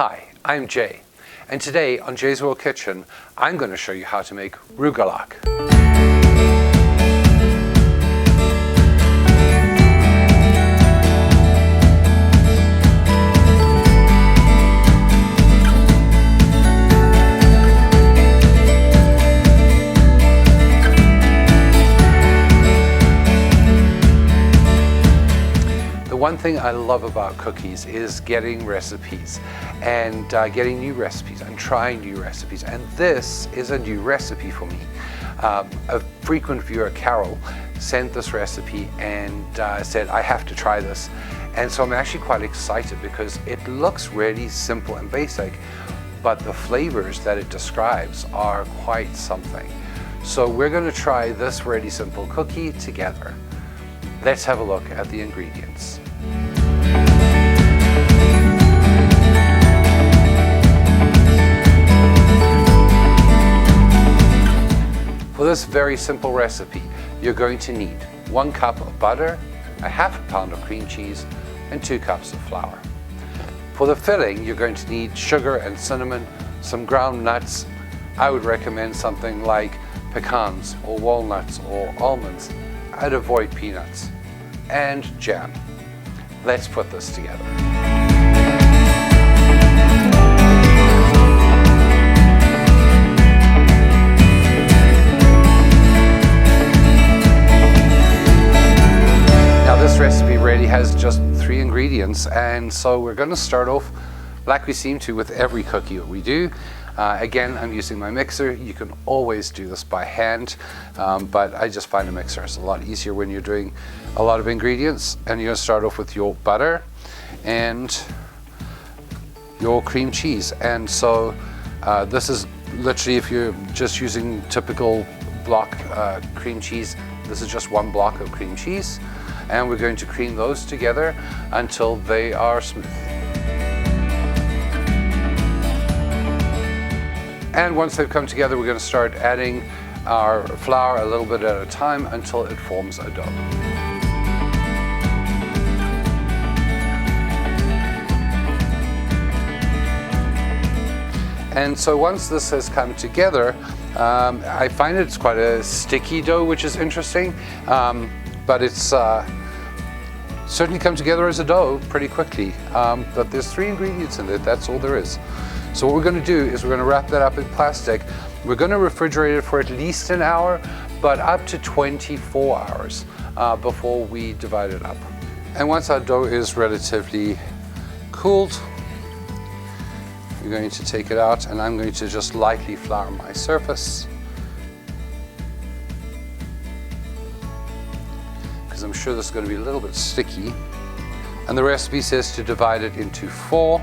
Hi, I'm Jay, and today on Jay's World Kitchen, I'm going to show you how to make Rugelach. One thing I love about cookies is getting recipes and getting new recipes and trying new recipes, and this is a new recipe for me. A frequent viewer, Carol, sent this recipe and said I have to try this, and so I'm actually quite excited because it looks really simple and basic, but the flavors that it describes are quite something. So we're going to try this really simple cookie together. Let's have a look at the ingredients. For this very simple recipe, you're going to need 1 cup of butter, a half a pound of cream cheese, and 2 cups of flour. For the filling, you're going to need sugar and cinnamon, some ground nuts. I would recommend something like pecans or walnuts or almonds. I'd avoid peanuts, and jam. Let's put this together. Now this recipe really has just 3 ingredients, and so we're going to start off like we seem to with every cookie that we do. Again, I'm using my mixer. You can always do this by hand, but I just find a mixer is a lot easier when you're doing a lot of ingredients. And you're going to start off with your butter and your cream cheese. And so this is literally, if you're just using typical block cream cheese, this is just 1 block of cream cheese. And we're going to cream those together until they are smooth. And once they've come together, we're going to start adding our flour a little bit at a time until it forms a dough. And so once this has come together, I find it's quite a sticky dough, which is interesting, but it's certainly come together as a dough pretty quickly. But there's 3 ingredients in it, that's all there is. So what we're going to do is we're going to wrap that up in plastic. We're going to refrigerate it for at least an hour, but up to 24 hours before we divide it up. And once our dough is relatively cooled, we're going to take it out, and I'm going to just lightly flour my surface, because I'm sure this is going to be a little bit sticky. And the recipe says to divide it into 4.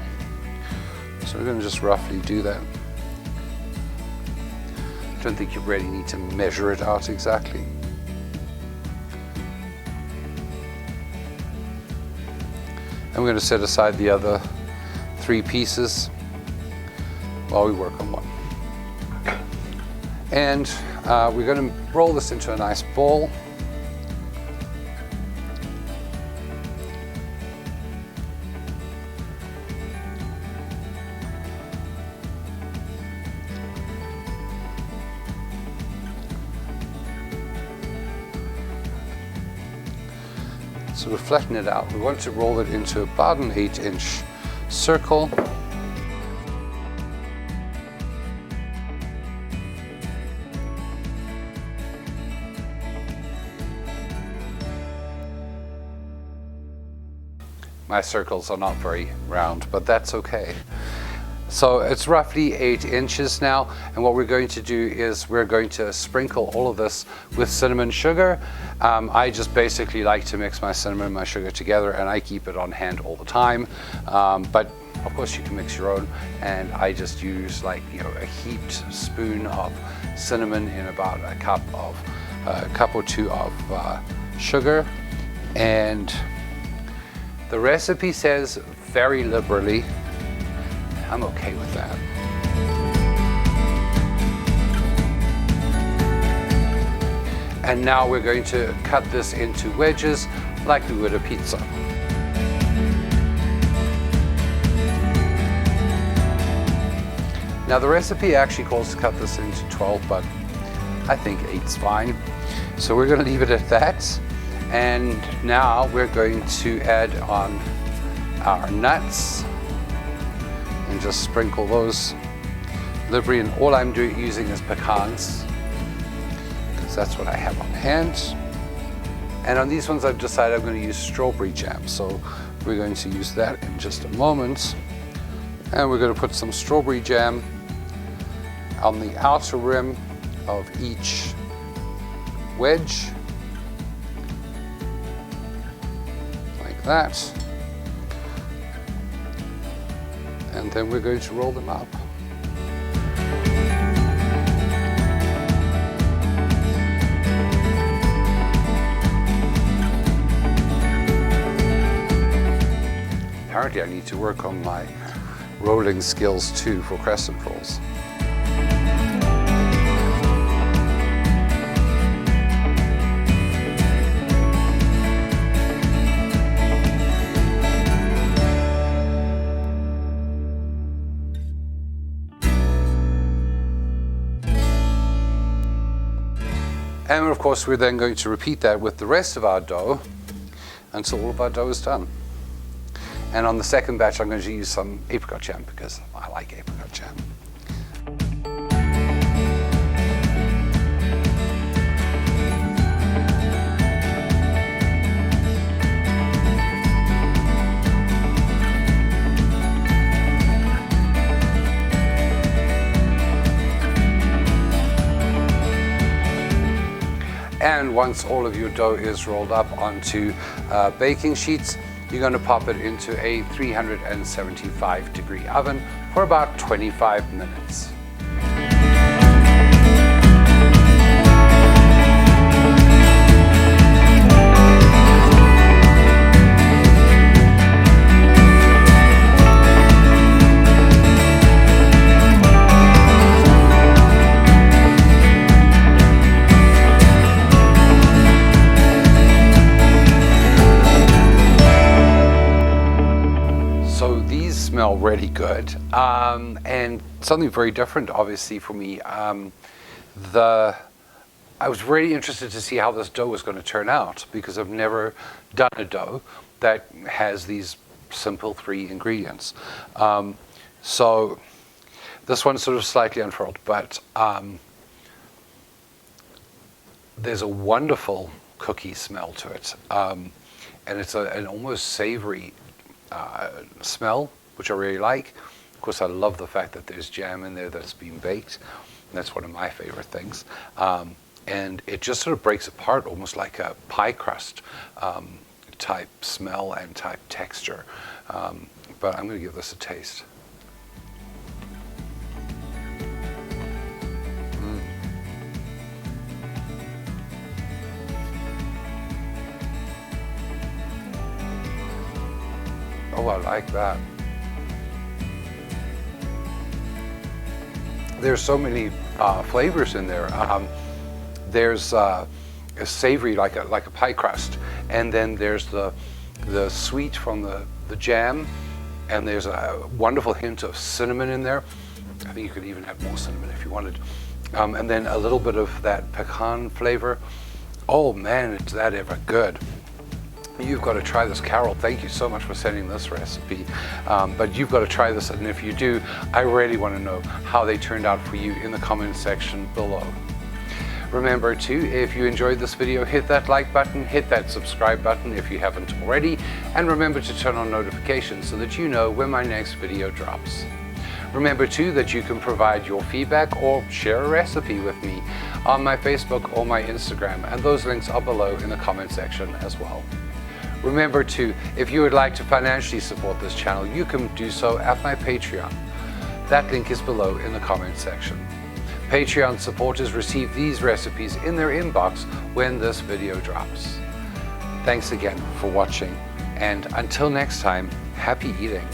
So we're going to just roughly do that. I don't think you really need to measure it out exactly. And we're going to set aside the other 3 pieces while we work on 1. And we're going to roll this into a nice ball. So to flatten it out, we want to roll it into about an 8-inch circle. My circles are not very round, but that's okay. So it's roughly 8 inches now, and what we're going to do is we're going to sprinkle all of this with cinnamon sugar. I just basically like to mix my cinnamon and my sugar together, and I keep it on hand all the time. But of course you can mix your own, and I just use a heaped spoon of cinnamon in about a cup or 2 of sugar. And the recipe says very liberally. I'm okay with that. And now we're going to cut this into wedges like we would a pizza. Now the recipe actually calls to cut this into 12, but I think 8's fine. So we're going to leave it at that. And now we're going to add on our nuts and just sprinkle those liberally. And all I'm using is pecans, because that's what I have on hand. And on these ones I've decided I'm going to use strawberry jam. So we're going to use that in just a moment. And we're going to put some strawberry jam on the outer rim of each wedge, like that. And then we're going to roll them up. Apparently I need to work on my rolling skills too for crescent rolls. And of course we're then going to repeat that with the rest of our dough until all of our dough is done. And on the second batch I'm going to use some apricot jam because I like apricot jam. And once all of your dough is rolled up onto baking sheets, you're going to pop it into a 375-degree oven for about 25 minutes. Smell really good, and something very different obviously for me. I was really interested to see how this dough was going to turn out, because I've never done a dough that has these simple 3 ingredients. So this one's sort of slightly unfurled, but there's a wonderful cookie smell to it, and it's an almost savory smell, which I really like. Of course, I love the fact that there's jam in there that's been baked. And that's one of my favorite things. And it just sort of breaks apart almost like a pie crust type smell and type texture. But I'm going to give this a taste. Oh, I like that. There's so many flavors in there. There's a savory, like a pie crust, and then there's the sweet from the jam, and there's a wonderful hint of cinnamon in there. I think you could even add more cinnamon if you wanted. And then a little bit of that pecan flavor. Oh man, is that ever good. You've got to try this. Carol, thank you so much for sending this recipe. But you've got to try this, and if you do, I really want to know how they turned out for you in the comment section below. Remember too, if you enjoyed this video, hit that like button, hit that subscribe button if you haven't already, and remember to turn on notifications so that you know when my next video drops. Remember too that you can provide your feedback or share a recipe with me on my Facebook or my Instagram, and those links are below in the comment section as well. Remember too, if you would like to financially support this channel, you can do so at my Patreon. That link is below in the comment section. Patreon supporters receive these recipes in their inbox when this video drops. Thanks again for watching, and until next time, happy eating.